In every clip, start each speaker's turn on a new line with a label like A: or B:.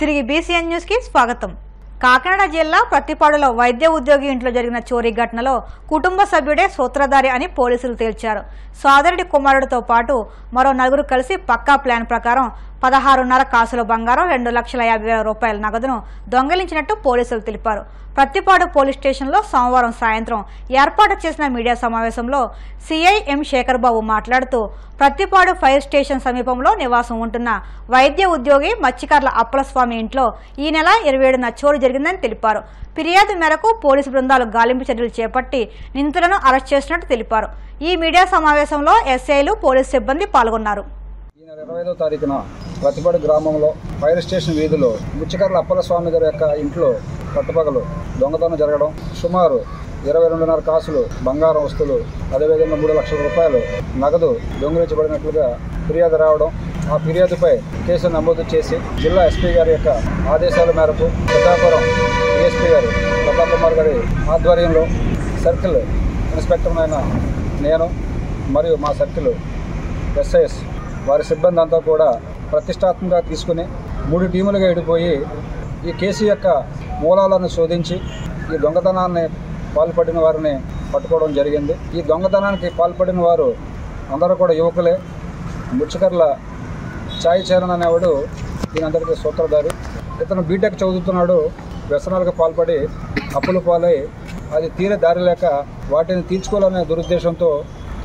A: తిరిగి BCN news కి స్వాగతం. కాకినాడ జిల్లా ప్రతిపాడులో వైద్య ఉద్యోగి ఇంట్లో జరిగిన చోరీ ఘటనలో కుటుంబ సభ్యుడే సూత్రధారి అని పోలీసులు తేల్చారు. సోదరుడి కుమారుడితో పాటు మరో నలుగురు కలిసి పక్కా ప్లాన్ ప్రకారం 16.5 కాసుల బంగారం, 2,50,000 రూపాయల నగదును దొంగిలించినట్టు పోలీసులు తెలిపారు. ప్రతిపాడు పోలీస్ స్టేషన్లో సోమవారం సాయంత్రం ఏర్పాటు చేసిన మీడియా సమావేశంలో సిఐ ఎం శేఖర్ బాబు మాట్లాడుతూ, ప్రతిపాడు ఫైర్ స్టేషన్ సమీపంలో నివాసం ఉంటున్న వైద్య ఉద్యోగి మత్స్యకారుల అప్పలస్వామి ఇంట్లో ఈ నెల 27న చోరీ జరిగిందని తెలిపారు. ఫిర్యాదు మేరకు పోలీసు బృందాలు గాలింపు చర్యలు చేపట్టి నిందితులను అరెస్ట్ చేసినట్టు తెలిపారు. ఈ మీడియా సమావేశంలో ఎస్ఐలు, పోలీసు సిబ్బంది పాల్గొన్నారు.
B: 25వ తారీఖున ప్రతిపాడు గ్రామంలో ఫైర్ స్టేషన్ వీధిలో మత్స్యకారుల అప్పలస్వామి గారి యొక్క ఇంట్లో పట్టుపగలు దొంగతనం జరగడం, సుమారు 22.5 కాసులు బంగారం వస్తువులు, అదేవిధంగా 3 లక్షల రూపాయలు నగదు దొంగిలించబడినట్లుగా ఫిర్యాదు రావడం, ఆ ఫిర్యాదుపై కేసు నమోదు చేసి జిల్లా ఎస్పీ గారి యొక్క ఆదేశాల మేరకు పెద్దాపురం డిఎస్పీ గారు ప్రతాప్ కుమార్ గారి ఆధ్వర్యంలో సర్కిల్ ఇన్స్పెక్టర్ అయిన నేను మరియు మా సర్కిల్ ఎస్ఐఎస్ వారి సిబ్బంది అంతా కూడా ప్రతిష్టాత్మకంగా తీసుకుని 3 టీములుగా విడిపోయి ఈ కేసు యొక్క మూలాలను శోధించి ఈ దొంగతనాన్ని పాల్పడిన వారిని పట్టుకోవడం జరిగింది. ఈ దొంగతనానికి పాల్పడిన వారు అందరూ కూడా యువకులే. మత్స్యకారుల ఛాయ్ చరణ్ అనేవాడు దీనందరికీ సూత్రధారి. ఇతను బీటెక్ చదువుతున్నాడు. వ్యసనాలకు పాల్పడి అప్పుల పాలై అది తీరే దారి లేక వాటిని తీర్చుకోవాలనే దురుద్దేశంతో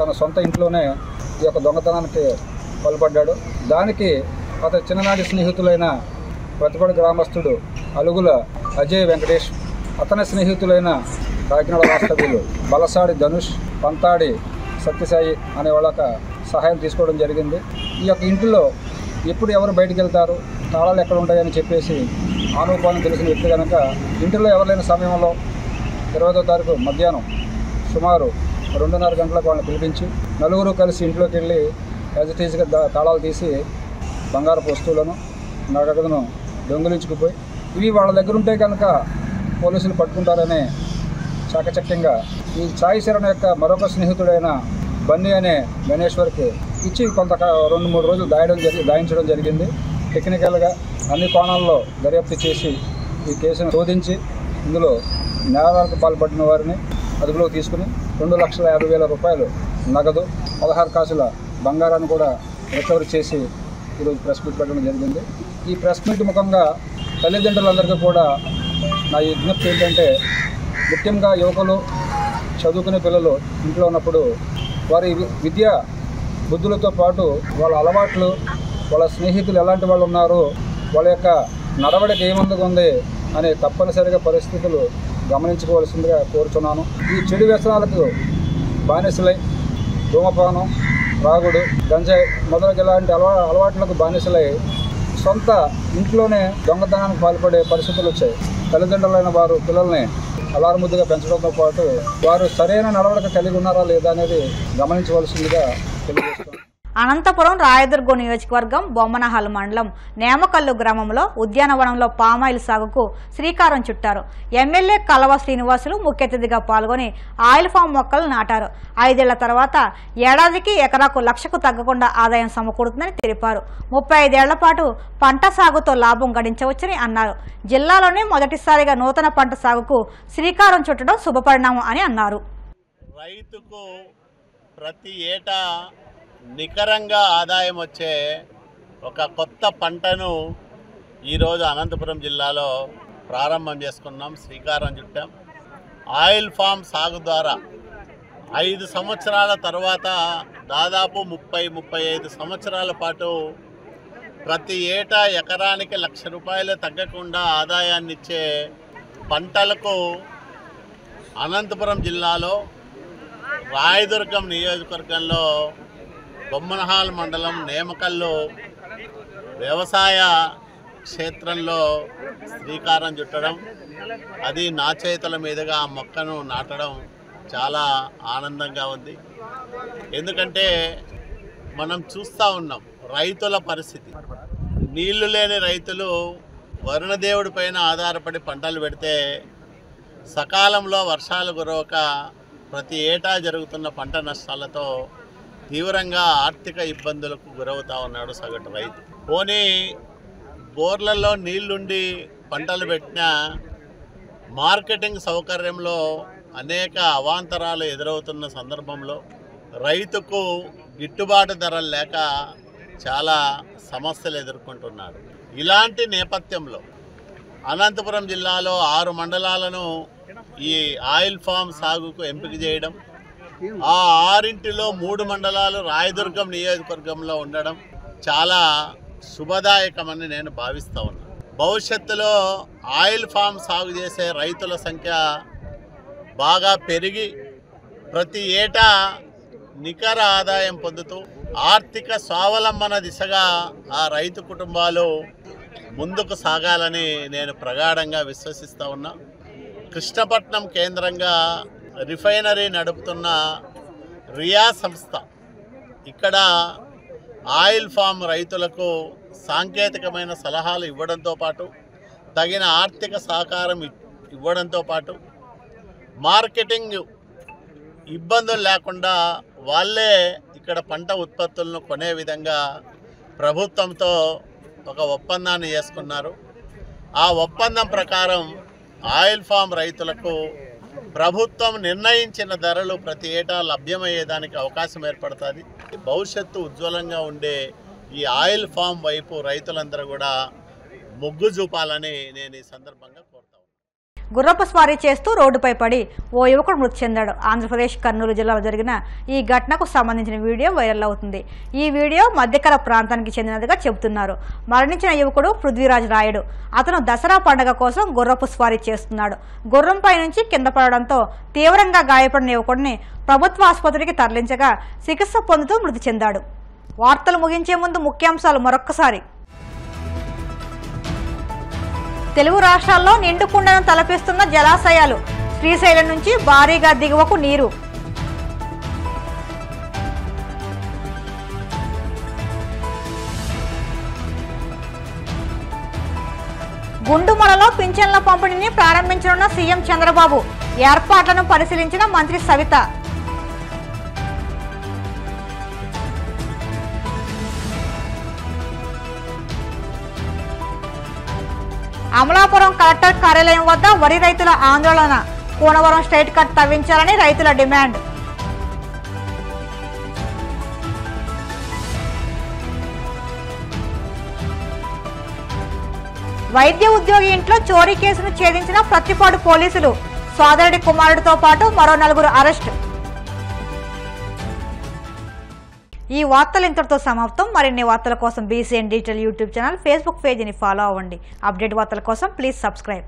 B: తన సొంత ఇంట్లోనే ఈ యొక్క దొంగతనానికి పాల్పడ్డాడు. దానికి అతని చిన్ననాటి స్నేహితులైన ప్రతిపాడు గ్రామస్తుడు అలుగుల అజయ్ వెంకటేష్, అతని స్నేహితులైన కాకినాడ వాస్తవ్యులు బలసాడి ధనుష్, పంతాడి సత్యసాయి అనే వాళ్ళక సహాయం తీసుకోవడం జరిగింది. ఈ యొక్క ఇంట్లో ఎప్పుడు ఎవరు బయటికి వెళ్తారు, తాళాలు ఎక్కడ ఉంటాయని చెప్పేసి ఆనుపాలను తెలిసిన వ్యక్తి కనుక ఇంటిలో ఎవరు లేని సమయంలో 25వ తారీఖు మధ్యాహ్నం సుమారు 2:30 గంటలకు వాళ్ళని పిలిపించి నలుగురు కలిసి ఇంట్లోకి వెళ్ళి యాజిటీస్గా తాళాలు తీసి బంగారపు వస్తువులను నగదును దొంగిలించుకుపోయి ఇవి వాళ్ళ దగ్గర ఉంటే కనుక పోలీసులు పట్టుకుంటారని చాకచక్యంగా ఈ ఛాయ్ శరణ్ యొక్క మరొక స్నేహితుడైన బన్నీ అనే గణేశ్వర్కి ఇచ్చి కొంత 2-3 రోజులు దాయించడం జరిగింది. టెక్నికల్గా అన్ని కోణాల్లో దర్యాప్తు చేసి ఈ కేసును శోధించి ఇందులో నేరాలకు పాల్పడిన వారిని అదుపులోకి తీసుకుని 2,50,000 రూపాయలు నగదు, 16 కాసుల బంగారాన్ని కూడా రికవరీ చేసి ఈరోజు ప్రెస్ మీట్ పెట్టడం జరిగింది. ఈ ప్రెస్ మీట్ ముఖంగా తల్లిదండ్రులందరికీ కూడా నా విజ్ఞప్తి ఏంటంటే, ముఖ్యంగా యువకులు, చదువుకునే పిల్లలు ఇంట్లో ఉన్నప్పుడు వారి విద్యా బుద్ధులతో పాటు వాళ్ళ అలవాట్లు, వాళ్ళ స్నేహితులు ఎలాంటి వాళ్ళు ఉన్నారు, వాళ్ళ యొక్క నడవడిక ఏమందుకు ఉంది అనే తప్పనిసరిగా పరిస్థితులు గమనించుకోవాల్సిందిగా కోరుచున్నాను. ఈ చెడు వ్యసనాలకు బానిసలై ధూమపానం, త్రాగుడు, గంజాయి మొదలగు ఇలాంటి అలవాట్లకు బానిసలై సొంత ఇంట్లోనే దొంగతనానికి పాల్పడే పరిస్థితులు వచ్చాయి. తల్లిదండ్రులైన వారు పిల్లల్ని అలారముద్దుగా పెంచడంతో పాటు వారు సరైన నడవడిక కలిగి ఉన్నారా లేదా అనేది గమనించవలసిందిగా తెలియజేస్తున్నాను.
A: అనంతపురం రాయదుర్గం నియోజకవర్గం బొమ్మనహాల్ మండలం నేమకల్లు గ్రామంలో ఉద్యానవనంలో పామాయిల్ సాగుకు శ్రీకారం చుట్టారు. ఎమ్మెల్యే కలవ శ్రీనివాసులు ముఖ్య అతిథిగా పాల్గొని ఆయిల్ ఫామ్ మొక్కలు నాటారు. 5 ఏళ్ల తర్వాత ఏడాదికి ఎకరాకు 1,00,000కు తగ్గకుండా ఆదాయం సమకూరుతుందని తెలిపారు. 35 ఏళ్ల పాటు పంట సాగుతో లాభం గడించవచ్చని అన్నారు. జిల్లాలోనే మొదటిసారిగా నూతన పంట సాగుకు శ్రీకారం చుట్టడం శుభపరిణామం అని అన్నారు.
C: రైతుకు ప్రతి ఏటా నికరంగా ఆదాయం వచ్చే ఒక కొత్త పంటను ఈరోజు అనంతపురం జిల్లాలో ప్రారంభం చేసుకున్నాం, శ్రీకారం చుట్టాం. ఆయిల్ ఫామ్ సాగు ద్వారా 5 సంవత్సరాల తర్వాత దాదాపు 30-35 సంవత్సరాల పాటు ప్రతి ఏటా ఎకరానికి 1,00,000 రూపాయలు తగ్గకుండా ఆదాయాన్ని ఇచ్చే పంటలకు అనంతపురం జిల్లాలో రాయదుర్గం నియోజకవర్గంలో బొమ్మనహాల్ మండలం నేమకల్లు వ్యవసాయ క్షేత్రంలో శ్రీకారం చుట్టడం, అది నా చేతుల మీదుగా ఆ మొక్కను నాటడం చాలా ఆనందంగా ఉంది. ఎందుకంటే మనం చూస్తూ ఉన్నాం రైతుల పరిస్థితి. నీళ్లు లేని రైతులు వరుణదేవుడి పైన ఆధారపడి పంటలు పెడితే సకాలంలో వర్షాలు కురవక ప్రతి ఏటా జరుగుతున్న పంట నష్టాలతో తీవ్రంగా ఆర్థిక ఇబ్బందులకు గురవుతా ఉన్నాడు సగటు రైతు. పోనీ బోర్లలో నీళ్లుండి పంటలు పెట్టినా మార్కెటింగ్ సౌకర్యంలో అనేక అవాంతరాలు ఎదురవుతున్న సందర్భంలో రైతుకు గిట్టుబాటు ధరలు లేక చాలా సమస్యలు ఎదుర్కొంటున్నాడు. ఇలాంటి నేపథ్యంలో అనంతపురం జిల్లాలో 6 మండలాలను ఈ ఆయిల్ ఫామ్ సాగుకు ఎంపిక చేయడం, ఆ 6 3 మండలాలు రాయదుర్గం నియోజకవర్గంలో ఉండడం చాలా శుభదాయకమని నేను భావిస్తూ ఉన్నాను. భవిష్యత్తులో ఆయిల్ ఫామ్ సాగు చేసే రైతుల సంఖ్య బాగా పెరిగి ప్రతి ఏటా నికర ఆదాయం పొందుతూ ఆర్థిక స్వావలంబన దిశగా ఆ రైతు కుటుంబాలు ముందుకు సాగాలని నేను ప్రగాఢంగా విశ్వసిస్తూ ఉన్నా. కృష్ణపట్నం కేంద్రంగా రిఫైనరీ నడుపుతున్న రియా సంస్థ ఇక్కడ ఆయిల్ ఫామ్ రైతులకు సాంకేతికమైన సలహాలు ఇవ్వడంతో పాటు తగిన ఆర్థిక సహకారం ఇవ్వడంతో పాటు మార్కెటింగ్ ఇబ్బందులు లేకుండా వాళ్ళే ఇక్కడ పంట ఉత్పత్తులను కొనే విధంగా ప్రభుత్వంతో ఒక ఒప్పందాన్ని చేసుకున్నారు. ఆ ఒప్పందం ప్రకారం ఆయిల్ ఫామ్ రైతులకు ప్రభుత్వం నిర్ణయించిన ధరలు ప్రతి ఏటా లభ్యమయ్యేదానికి అవకాశం ఏర్పడుతుంది. భవిష్యత్తు ఉజ్వలంగా ఉండే ఈ ఆయిల్ ఫామ్ వైపు రైతులందరూ కూడా మొగ్గు చూపాలని నేను ఈ సందర్భంగా కోరుతాను.
A: గుర్రపు స్వారీ చేస్తూ రోడ్డుపై పడి ఓ యువకుడు మృతి చెందాడు. ఆంధ్రప్రదేశ్ కర్నూలు జిల్లాలో జరిగిన ఈ ఘటనకు సంబంధించిన వీడియో వైరల్ అవుతుంది. ఈ వీడియో మధ్యకర ప్రాంతానికి చెందినదిగా చెబుతున్నారు. మరణించిన యువకుడు పృథ్వీరాజ్ రాయుడు. అతను దసరా పండుగ కోసం గుర్రపు స్వారీ చేస్తున్నాడు. గుర్రంపై నుంచి కింద పడడంతో తీవ్రంగా గాయపడిన యువకుడిని ప్రభుత్వ ఆసుపత్రికి తరలించగా చికిత్స పొందుతూ మృతి చెందాడు. వార్తలు ముగించే ముందు ముఖ్యాంశాలు మరొక్కసారి. తెలుగు రాష్ట్రాల్లో నిండుకుండను తలపిస్తున్న జలాశయాలు. శ్రీశైలం నుంచి భారీగా దిగువకు నీరు. గుండుమలలో పింఛన్ల పంపిణీని ప్రారంభించనున్న సీఎం చంద్రబాబు. ఏర్పాట్లను పరిశీలించిన మంత్రి సవిత. అమలాపురం కలెక్టర్ కార్యాలయం వద్ద వరి రైతుల ఆందోళన. కోనవరం స్ట్రైట్ కట్ తవ్వించాలని రైతుల డిమాండ్. వైద్య ఉద్యోగి ఇంట్లో చోరీ కేసును ఛేదించిన ప్రత్తిపాడు పోలీసులు. సోదరుడి కుమారుడితో పాటు మరో 4 అరెస్టు. ఈ వార్తలు ఇంతటితో సమాప్తం. మరిన్ని వార్తల కోసం BCN digital YouTube channel, Facebook పేజీని ఫాలో అవ్వండి. అప్డేట్ వార్తల కోసం ప్లీజ్ సబ్స్క్రైబ్.